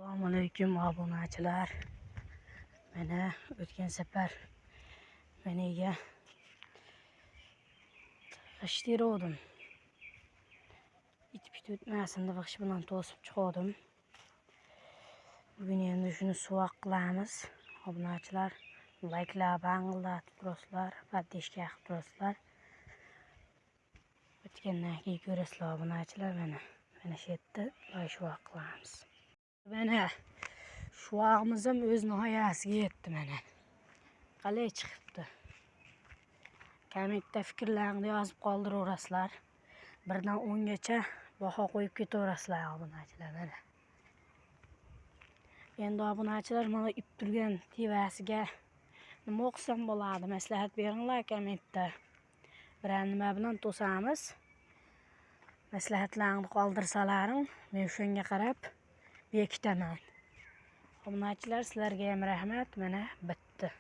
Assalomualaikum obunachilar. Mana o'tgan safar meniga g'isht teruvdim. Itib o'tmasin deb g'isht bilan to'sib chiqardim. Bugun endi shuni suvoq qilamiz. Obunachilar, layklar bangillatib turasizlar, paddishka qilib turasizlar. O'tgandan keyin ko'rasizlar obunachilar, mana shu yerda suvoq qilamiz. Mana shuog'imiz ham o'z nihoyasiga yetdi mana. Qalay chiqibdi. Kommentda fikrlaringizni yozib qoldiraverasizlar. 1 dan 10 gacha baho qo'yib ketaverasizlar obunachilar mana. Endi obunachilar mana ip turgan tevasiga nima o'qisam bo'ladi? Maslahat beringlar kommentda. Biror nima bilan to'samiz? Maslahatlarni qoldirsalaring, men shunga qarab bekitaman. Obunachilar, sizlarga ham rahmat. Mana bitti.